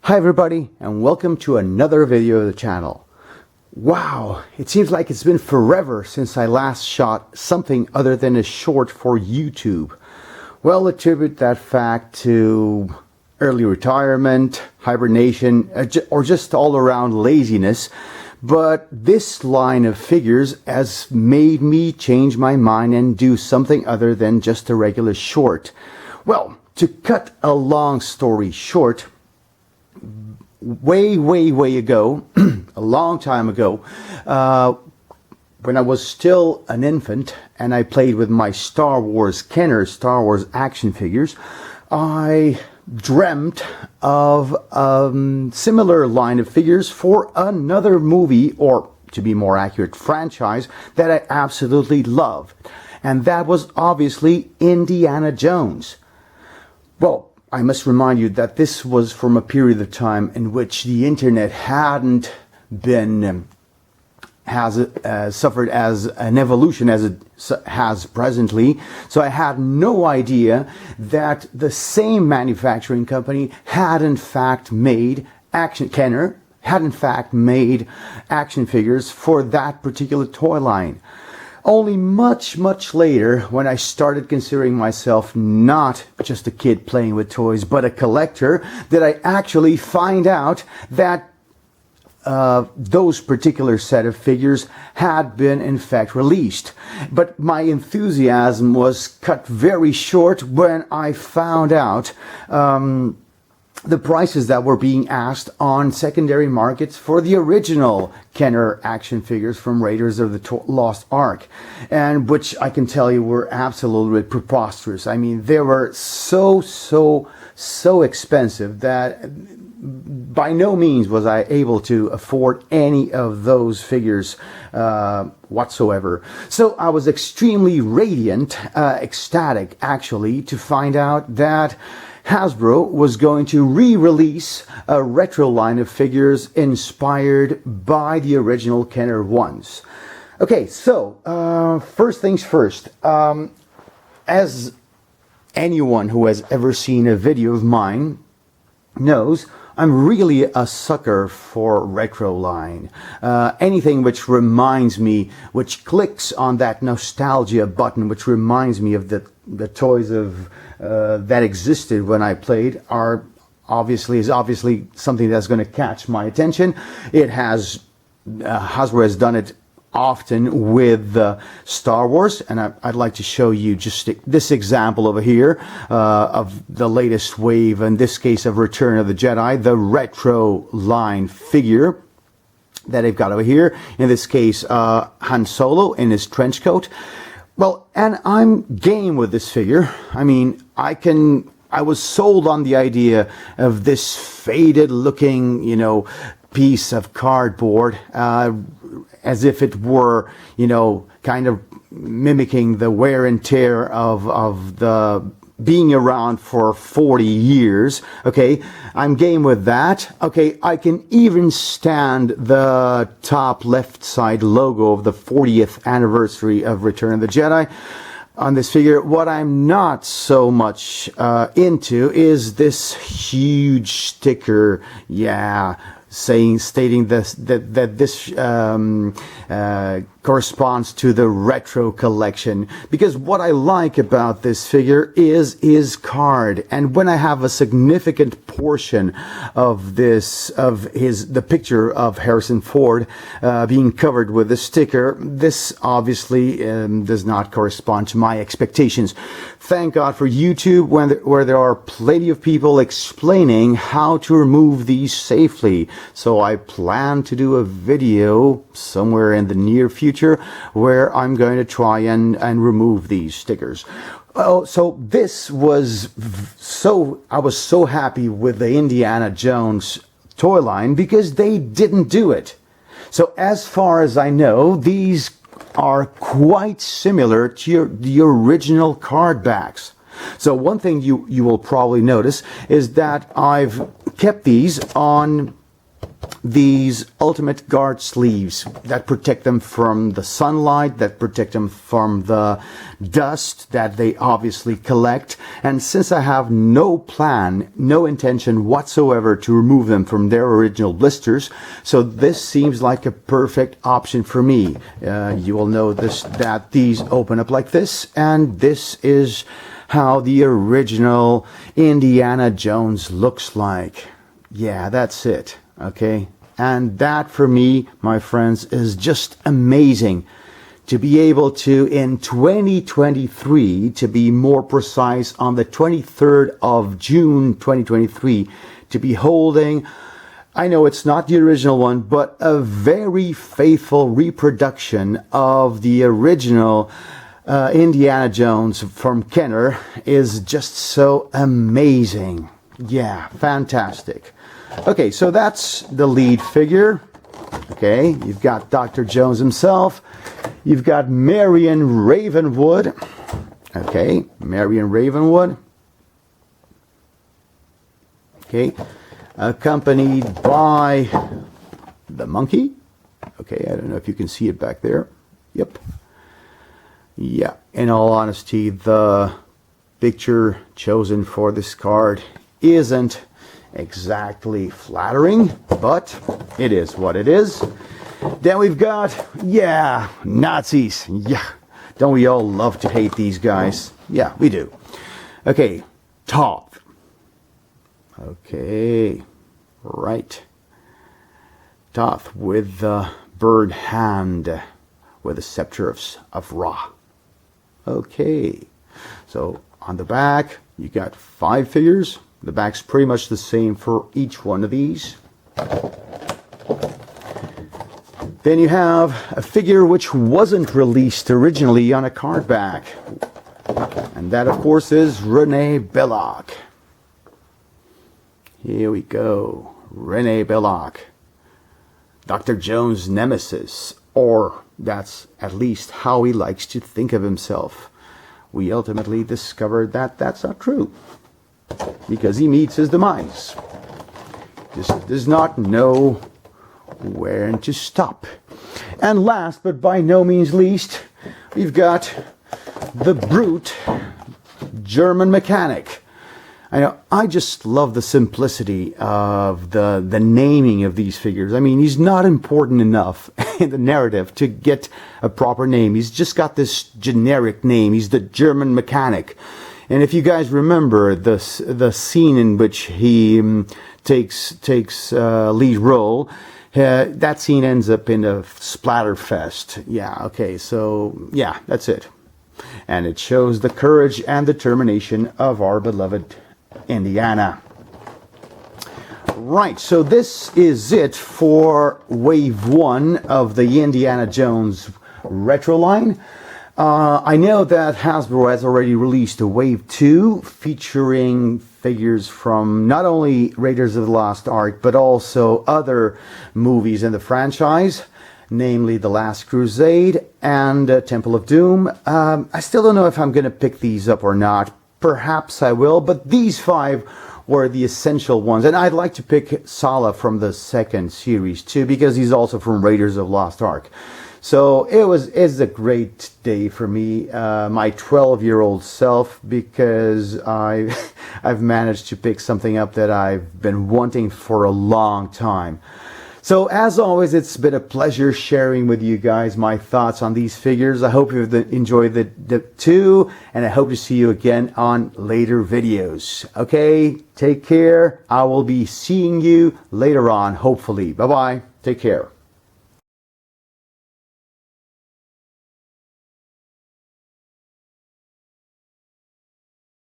Hi everybody, and welcome to another video of the channel. Wow, it seems like it's been forever since I last shot something other than a short for YouTube. Well, attribute that fact to early retirement, hibernation, or just all around laziness. But this line of figures has made me change my mind and do something other than just a regular short. Well, to cut a long story short, way ago, a long time ago, when I was still an infant and I played with my Star Wars Kenner Star Wars action figures, I dreamt of a similar line of figures for another movie, or to be more accurate, franchise that I absolutely love. And that was obviously Indiana Jones. Well, I must remind you that this was from a period of time in which the internet hadn't been suffered as an evolution as it has presently. So I had no idea that the same manufacturing company had in fact made Kenner had in fact made action figures for that particular toy line. Only much later, when I started considering myself not just a kid playing with toys, but a collector, did I actually find out that those particular set of figures had been in fact released. But my enthusiasm was cut very short when I found out the prices that were being asked on secondary markets for the original Kenner action figures from Raiders of the Lost Ark, and which I can tell you were absolutely preposterous. I mean, they were so expensive that by no means was I able to afford any of those figures whatsoever. So I was extremely radiant, ecstatic actually, to find out that Hasbro was going to re-release a retro line of figures inspired by the original Kenner ones. Okay, so first things first. As anyone who has ever seen a video of mine knows, I'm really a sucker for retro line. Anything which reminds me, which clicks on that nostalgia button, which reminds me of the toys of that existed when I played, is obviously something that's going to catch my attention. It has Hasbro has done it often with Star Wars, and I'd like to show you just this example over here of the latest wave, in this case of Return of the Jedi, the retro line figure that they've got over here. In this case, Han Solo in his trench coat. Well, and I'm game with this figure. I mean, I was sold on the idea of this faded looking, piece of cardboard, as if it were, kind of mimicking the wear and tear of the being around for 40 years. Okay, I'm game with that. Okay, I can even stand the top left side logo of the 40th anniversary of Return of the Jedi on this figure. What I'm not so much into is this huge sticker, stating that this corresponds to the retro collection, because what I like about this figure is his card, and when I have a significant portion of the picture of Harrison Ford being covered with the sticker, this obviously does not correspond to my expectations. Thank God for YouTube, where there are plenty of people explaining how to remove these safely. So I plan to do a video somewhere in the near future where I'm going to try and remove these stickers. Oh, so this was I was so happy with the Indiana Jones toy line because they didn't do it. So as far as I know, these are quite similar to the original card backs. So one thing you will probably notice is that I've kept these on these ultimate guard sleeves that protect them from the sunlight, that protect them from the dust that they obviously collect. And since I have no plan, no intention whatsoever to remove them from their original blisters, so this seems like a perfect option for me. You will notice that these open up like this, and this is how the original Indiana Jones looks like. Yeah, that's it. Okay, and that for me, my friends, is just amazing to be able to, in 2023, to be more precise, on the 23rd of June 2023, to be holding, I know it's not the original one, but a very faithful reproduction of the original Indiana Jones from Kenner is just so amazing. Yeah, fantastic. Okay, so that's the lead figure. Okay, you've got Dr. Jones himself. You've got Marion Ravenwood. Okay, Marion Ravenwood. Okay, accompanied by the monkey. Okay, I don't know if you can see it back there. Yep. Yeah, in all honesty, the picture chosen for this card isn't exactly flattering, but it is what it is. Then we've got, yeah, Nazis. Yeah, don't we all love to hate these guys? Yeah, we do. Okay, Toth. Okay, right. Toth with the bird hand with the scepter of Ra. Okay, so on the back, you got 5 figures. The back's pretty much the same for each one of these. Then you have a figure which wasn't released originally on a card back. And that, of course, is Renee Belloc. Here we go. Renee Belloc. Dr. Jones' nemesis. Or that's at least how he likes to think of himself. We ultimately discovered that that's not true, because he meets his demise. Just does not know where to stop. And last, but by no means least, we've got the brute German mechanic. I know, I just love the simplicity of the naming of these figures. I mean, he's not important enough in the narrative to get a proper name. He's just got this generic name. He's the German mechanic. And if you guys remember the scene in which he takes lead role, that scene ends up in a splatterfest. Yeah, okay, so yeah, that's it. And it shows the courage and determination of our beloved Indiana. Right, so this is it for Wave 1 of the Indiana Jones retro line. I know that Hasbro has already released a Wave 2 featuring figures from not only Raiders of the Lost Ark, but also other movies in the franchise, namely The Last Crusade and Temple of Doom. I still don't know if I'm going to pick these up or not. Perhaps I will, but these 5 were the essential ones. And I'd like to pick Sala from the second series too, because he's also from Raiders of the Lost Ark. So it's a great day for me, my 12-year-old self, because I've managed to pick something up that I've been wanting for a long time. So as always, it's been a pleasure sharing with you guys my thoughts on these figures. I hope you've enjoyed the two, and I hope to see you again on later videos. Okay, take care. I will be seeing you later on, hopefully. Bye-bye. Take care.